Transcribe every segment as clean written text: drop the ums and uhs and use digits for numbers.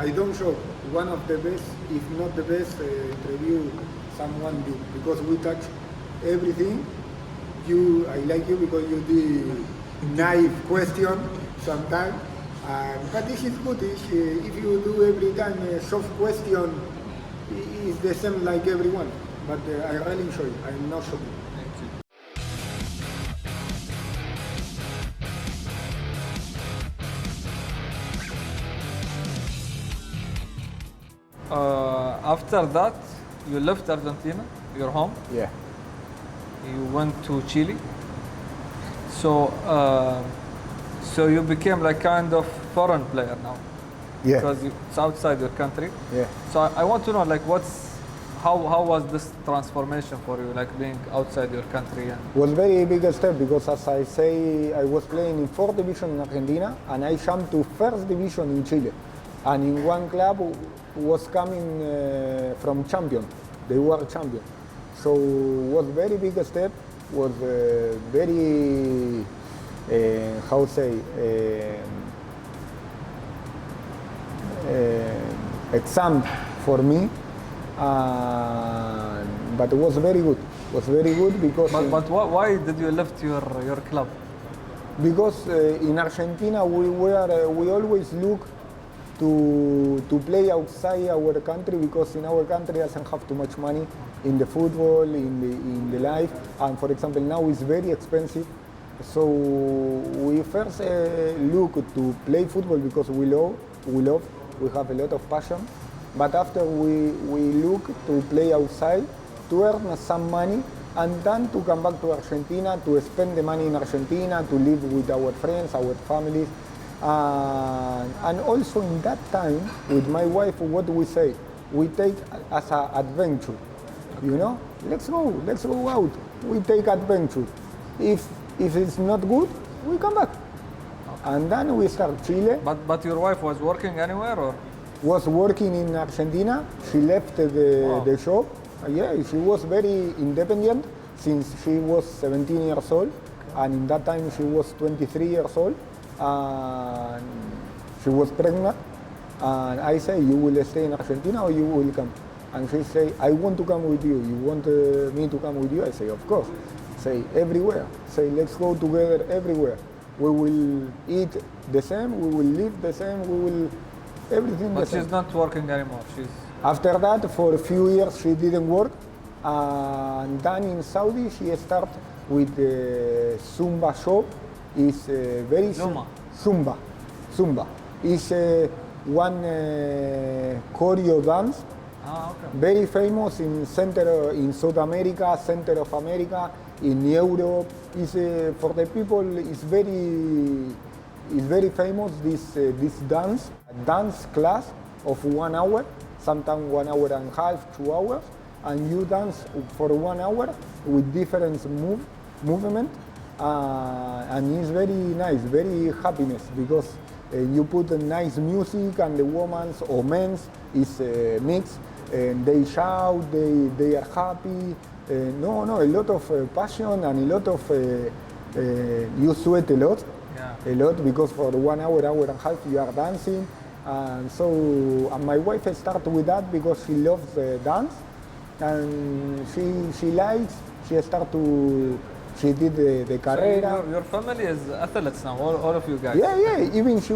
I don't show. One of the best, if not the best, interview someone did, because we touch everything. I like you because you do naive question sometimes. But this is good. If you do every time a soft question, it's the same like everyone. But I really enjoy it. I'm not shocked. After that, you left Argentina, your home. Yeah. You went to Chile. So, so you became like kind of foreign player now. Yeah. Because it's outside your country. Yeah. So I want to know, like, how was this transformation for you, like being outside your country? And Was very big step because, as I say, I was playing in 4th division in Argentina and I jumped to 1st division in Chile. And in one club was coming from champion. They were champion. So was very big step. Was very how say exam for me. But it was very good. Was very good because. But why did you left your club? Because in Argentina we always look to play outside our country, because in our country doesn't have too much money in the football, in the life, and for example now it's very expensive. So we first look to play football because we have a lot of passion. But after we look to play outside to earn some money and then to come back to Argentina to spend the money in Argentina, to live with our friends, our families. And also in that time with my wife, what do we say? We take as an adventure, you know? Let's go out. We take adventure. If it's not good, we come back. And then we start Chile. But your wife was working anywhere or? Was working in Argentina. She left the shop. Yeah, she was very independent since she was 17 years old. And in that time she was 23 years old. And she was pregnant. And I say, you will stay in Argentina or you will come? And she say, I want to come with you. You want me to come with you? I say, of course. Say, everywhere. Say, let's go together everywhere. We will eat the same, we will live the same, we will everything the same. But she's not working anymore. After that, for a few years, she didn't work. And then in Saudi, she started with the Zumba shop. It's very Zumba. It's one choreo dance. Okay. Very famous in South America, center of America, in Europe. It's for the people. It's very famous. This dance class of 1 hour, sometimes 1 hour and a half, 2 hours, and you dance for 1 hour with different movement, and it's very nice, very happiness because you put a nice music and the woman's or men's is mixed. And they shout, they are happy. A lot of passion and a lot of, you sweat a lot. Yeah. A lot, because for 1 hour, hour and a half you are dancing. And so my wife started with that because she loves dance. And she likes, she did the carrera. So your family is athletes now, all of you guys. Yeah. Even she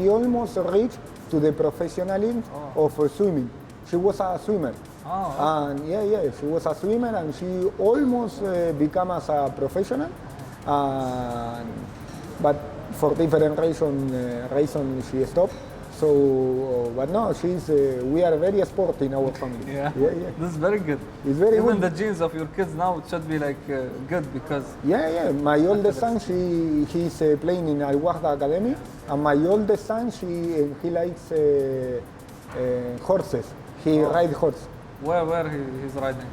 almost reached to the professionalism of swimming. She was a swimmer. Oh. And she was a swimmer, and she almost became as a professional. But for different reasons she stopped. So, but no, we are very sporty in our family. Yeah. This is very good. It's very Even good. the genes of your kids now, it should be like good because. Yeah. My oldest son, he's playing in Al Wahda Academy, and my oldest son, he likes horses. He rides horse. Where he's riding?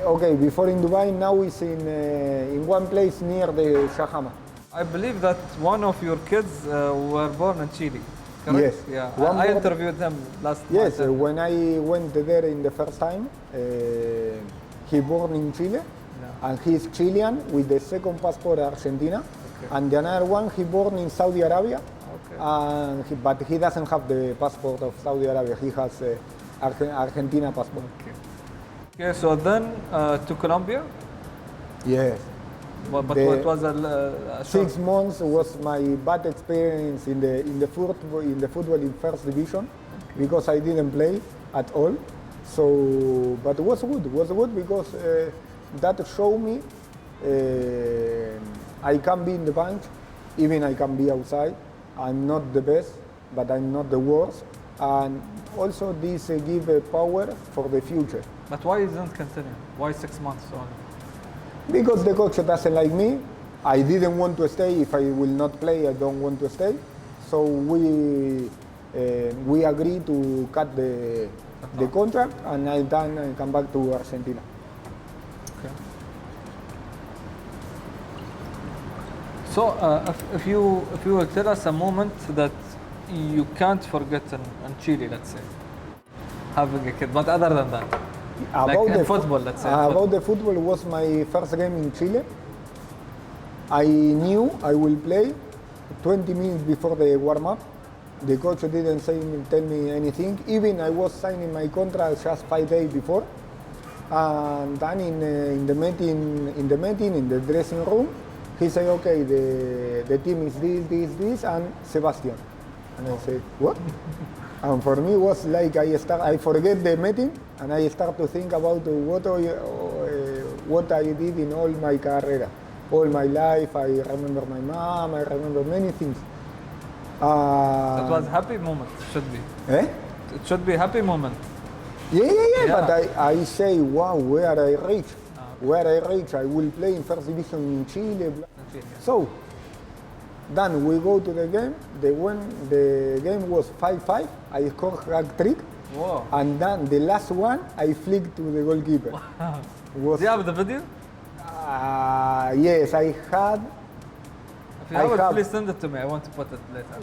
Okay, before in Dubai, now he's in one place near the Shahama. I believe that one of your kids were born in Chile. Correct? Yes. Yeah. I interviewed him last month. Yes, when I went there in the first time, he born in Chile, and he's Chilean with the second passport Argentina, and the another one he born in Saudi Arabia, But he doesn't have the passport of Saudi Arabia. He has Argentina passport. Okay, so then to Colombia. Yes. But what was a 6 months was my bad experience in the football in first division because I didn't play at all. So, but it was good. It was good because that showed me I can be in the bench, even I can be outside. I'm not the best, but I'm not the worst. And also this give power for the future. But why isn't continue? Why 6 months only? Because the coach doesn't like me. I didn't want to stay. If I will not play, I don't want to stay. So we agreed to cut the contract, and I come back to Argentina. Okay. So if you will tell us a moment that you can't forget in Chile, let's say, having a kid, but other than that. About like in football, let's say. About the football was my first game in Chile. I knew I will play 20 minutes before the warm-up. The coach didn't tell me anything. Even I was signing my contract just 5 days before. And then in the meeting, in the dressing room, he said, okay, the team is this, and Sebastian. And I said, what? And for me, it was like I forget the meeting, and I start to think about what I did in all my career, all my life. I remember my mom. I remember many things. It was a happy moment. Should be. Eh? It should be a happy moment. Yeah. But I say, wow, where I reach. Where I reach, I will play in first division in Chile. So, then we go to the game. The game was 5-5. I scored hat trick. Wow. And then the last one, I flicked to the goalkeeper. Do you have the video? Yes, I had. If you have it, please send it to me. I want to put it later.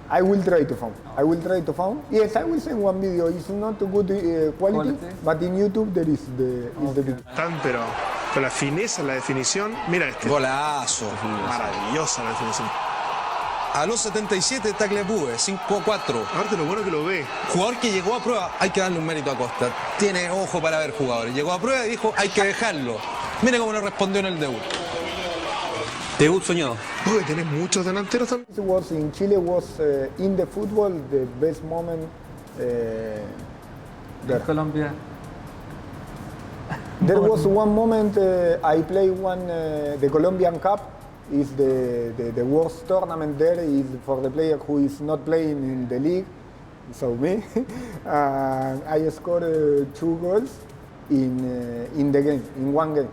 I will try to find. Yes, I will send one video. It's not good quality, but in YouTube there is the video. Pero con la fineza, la definición, mira este. Golazo. Maravillosa la definición. A los 77, tacle Pube, 5-4. Aparte lo bueno que lo ve. Jugador que llegó a prueba, hay que darle un mérito a Costa. Tiene ojo para ver jugadores. Llegó a prueba y dijo, hay que dejarlo. Mire cómo lo respondió en el debut. Debut soñado. Uy, tenés muchos delanteros también. It was in Chile was in the football the best moment there. In Colombia. There was one moment I played the Colombian Cup. Is the worst tournament there is for the player who is not playing in the league. So me, I scored 2 goals in the game, in one game.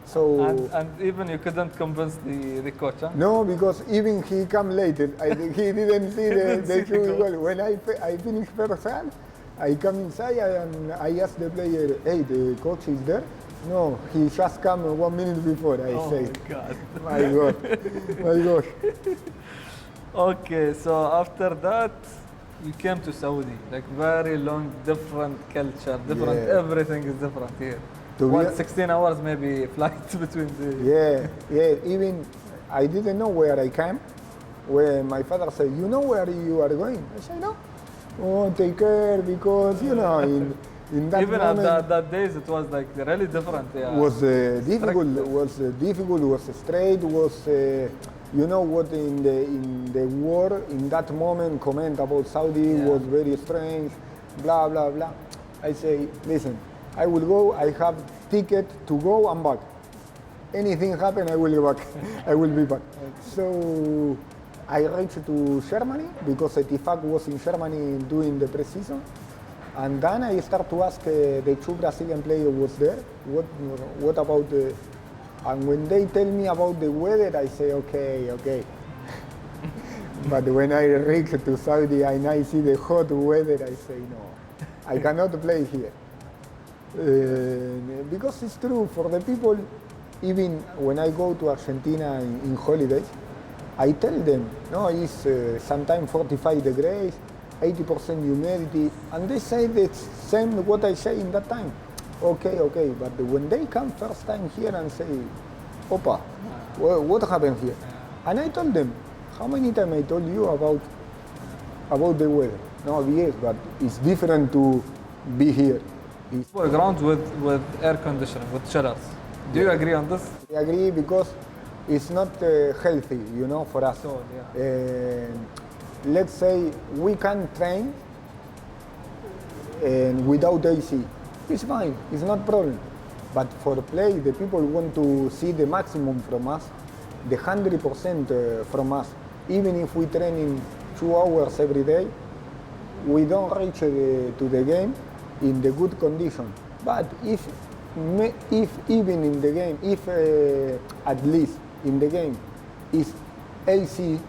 So and even you couldn't convince the coach, huh? No, because even he come later. He didn't see the 2 goals. When I finished first half, I come inside and I asked the player, hey, the coach is there? No, he just come 1 minute before, I say. My God. My gosh. Okay, so after that, you came to Saudi. Like very long, different culture, different, everything is different here. 16 hours maybe flight between the... Yeah, even I didn't know where I came. Where my father said, you know where you are going? I said, no. Oh, take care, because, you know, in that even moment, at that days, it was like really different. Yeah. Was difficult, was straight, was you know what in the war in that moment comment about Saudi was very strange, blah blah blah. I say, listen, I will go. I have ticket to go and back. Anything happen, I will be back. I will be back. So I reached to Germany because Etifak was in Germany doing the pre-season. And then I start to ask the 2 Brazilian players was there, what about the, and when they tell me about the weather, I say, okay. But when I reach to Saudi and I see the hot weather, I say, no, I cannot play here. Because it's true, for the people, even when I go to Argentina in holidays, I tell them, no, it's sometimes 45 degrees, 80% humidity, and they say the same what I say in that time. Okay, but when they come first time here and say, Opa, what happened here? And I told them, how many times I told you about about the weather. No, yes, but it's different to be here. It's, Football grounds with air conditioning, with chillers. Do you agree on this? I agree because it's not healthy, you know, for us. So, yeah. Let's say we can train without AC. It's fine, it's not problem. But for play, the people want to see the maximum from us, the 100% from us. Even if we train in 2 hours every day, we don't reach to the game in the good condition. But if even in the game, if at least in the game is AC,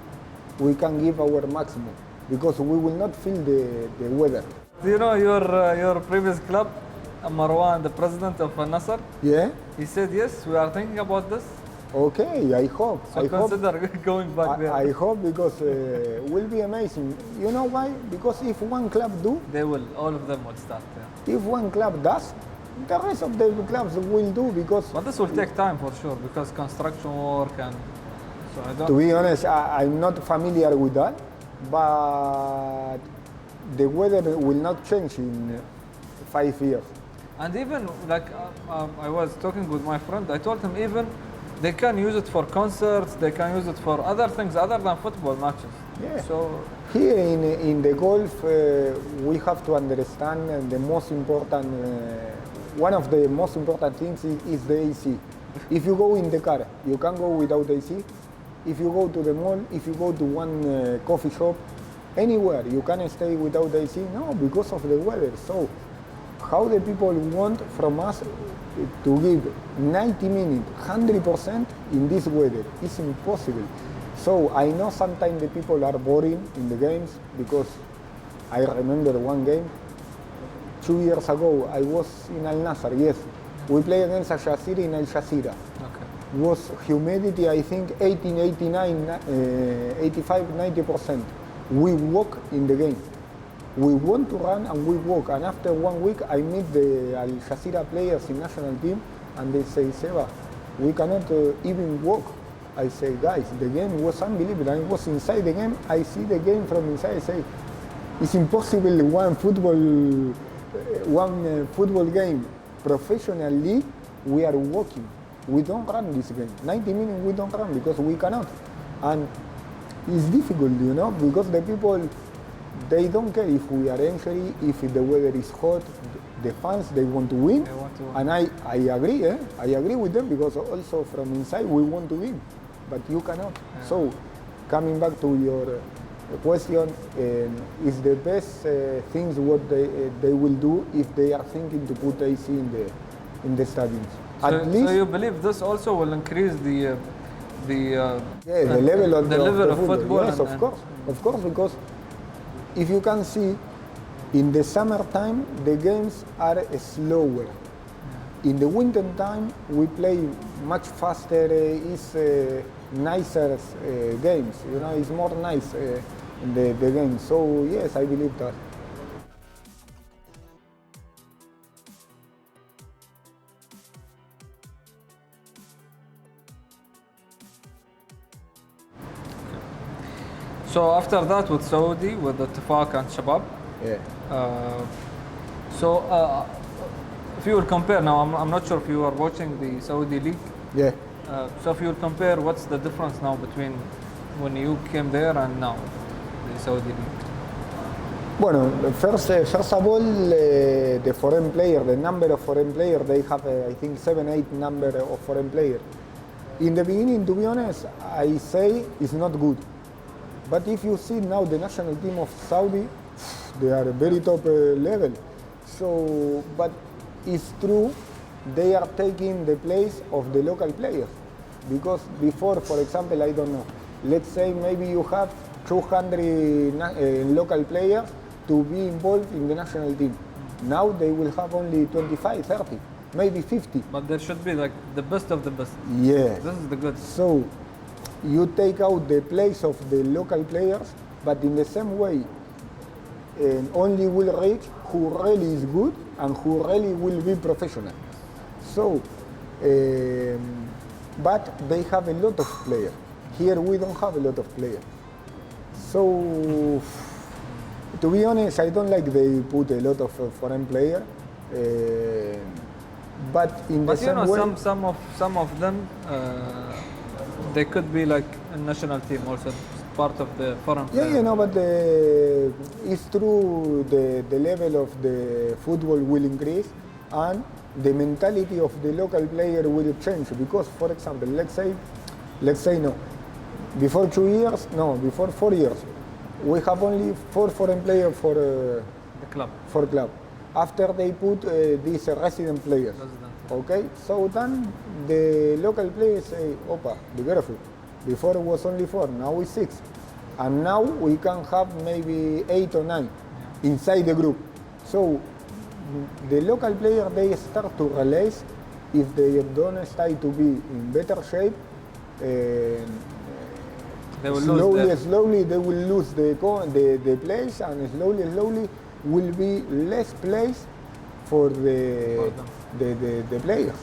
we can give our maximum because we will not feel the weather. Do you know your previous club, Marwan, the president of Nasser? Yeah? He said yes, we are thinking about this. Okay, I hope. So consider going back there. I hope because will be amazing. You know why? Because if one club do, They will, all of them will start. Yeah. if one club does, the rest of the clubs will do because, But this will take time for sure because construction work and so I to don't. be honest, I'm not familiar with that, but the weather will not change in 5 years. And even like I was talking with my friend, I told him even they can use it for concerts, they can use it for other things other than football matches. Yeah. So Here in the golf, we have to understand the most important, one of the most important things is the AC. If you go in the car, you can go without AC. If you go to the mall, if you go to one coffee shop, anywhere, you can stay without AC. No, because of the weather. So how the people want from us to give 90 minutes, 100% in this weather. It's impossible. So I know sometimes the people are boring in the games because I remember one game 2 years ago. I was in Al Nassr, yes. We played against Al Jazeera in Al Jazeera. okay. Was humidity, I think 18, 89, 85, 90%. We walk in the game. We want to run and we walk. And after 1 week, I meet the Al Jazeera players in national team and they say, Seba, we cannot even walk. I say, guys, the game was unbelievable. I was inside the game. I see the game from inside. I say, it's impossible one football game, professional league, we are walking. We don't run this game. 90 minutes we don't run because we cannot. And it's difficult, you know, because the people, they don't care if we are injured, if the weather is hot. The fans, they want to win. They want to win. And I agree, I agree with them because also from inside we want to win, but you cannot. Yeah. So coming back to your question, is the best things what they will do if they are thinking to put AC in the stadiums. So you believe this also will increase the level of level of of football. football? Yes, of course, because if you can see, in the summertime the games are slower. In the winter time we play much faster. It's nicer games. You know, it's more nice the game. So yes, I believe that. So after that with Saudi, with the Tifaq and Shabab, Yeah. If you will compare now, I'm not sure if you are watching the Saudi league. Yeah. So if you will compare, what's the difference now between when you came there and now, the Saudi league? Bueno, first of all, the foreign player, the number of foreign players, they have, I think, 7, 8 number of foreign players. In the beginning, to be honest, I say it's not good. But if you see now the national team of Saudi, they are a very top level. So, but it's true, they are taking the place of the local players. Because before, for example, I don't know, let's say maybe you have 200 local players to be involved in the national team. Now they will have only 25, 30, maybe 50. But there should be like the best of the best. Yeah. This is the good. So you take out the place of the local players, but in the same way, only will reach who really is good and who really will be professional. So, but they have a lot of players. Here we don't have a lot of players. So To be honest, I don't like they put a lot of foreign player, but in the But you same know, way, some of them, they could be like a national team also, part of the foreign yeah, player. you know, but it's true the level of the football will increase and the mentality of the local player will change because, for example, let's say no, before 2 years, no, before 4 years, we have only 4 foreign players The club. for club. After they put these resident players, okay, so then the local players say, "Opa, be careful." Before it was only 4, now it's 6, and now we can have maybe 8 or 9 inside the group. So the local player they start to realize if they don't start to be in better shape. They will lose Slowly they will lose the place, and slowly will be less place for the players.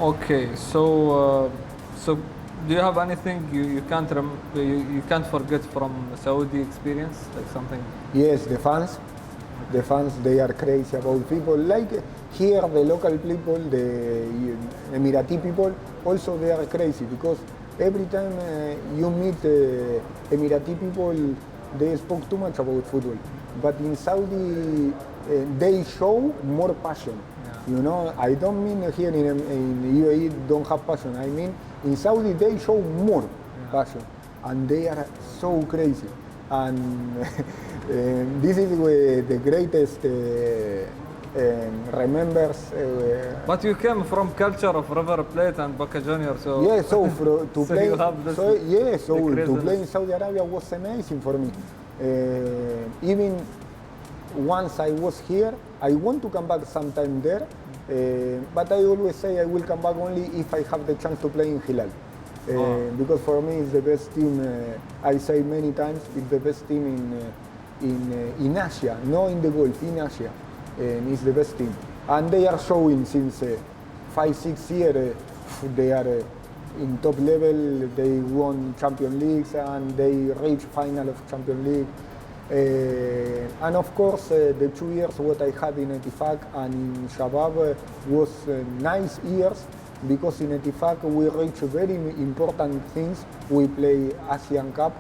Okay, so do you have anything you can't forget from Saudi experience, like something? Yes, the fans they are crazy about people. Like here, the local people, the Emirati people, also they are crazy because every time you meet Emirati people, they spoke too much about football. But in Saudi, they show more passion. You know, I don't mean here in UAE don't have passion. I mean in Saudi they show more passion, and they are so crazy. And this is where the greatest remembers. But you came from culture of River Plate and Boca Juniors, so Yeah, so to So play, you have this- so to craziness. play in Saudi Arabia was amazing for me. Even once I was here, I want to come back sometime there, but I always say I will come back only if I have the chance to play in Hilal. Because for me it's the best team. I say many times it's the best team in Asia, not in the Gulf, in Asia, and it's the best team. And they are showing since 5-6 years. They are in top level. They won Champions Leagues and they reached final of Champions League. And of course, the 2 years what I had in Etifak and in Shabab was nice years because in Etifak we reached very important things. We play Asian Cup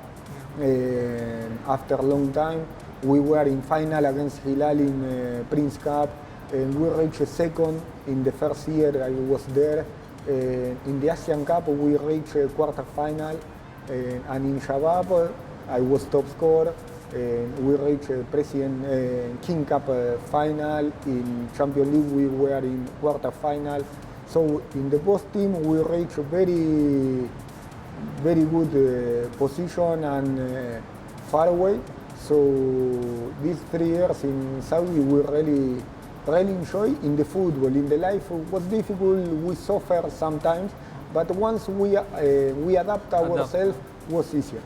after a long time. We were in final against Hilal in Prince Cup, and we reached second in the first year I was there. In the Asian Cup we reached quarter final, and in Shabab I was top scorer. We reached President King Cup final. In Champions League we were in quarter final. So in the both team we reached very good position and far away. So these 3 years in Saudi we really enjoy. In the football, in the life it was difficult. We suffer sometimes, but once we adapt ourselves, was easier.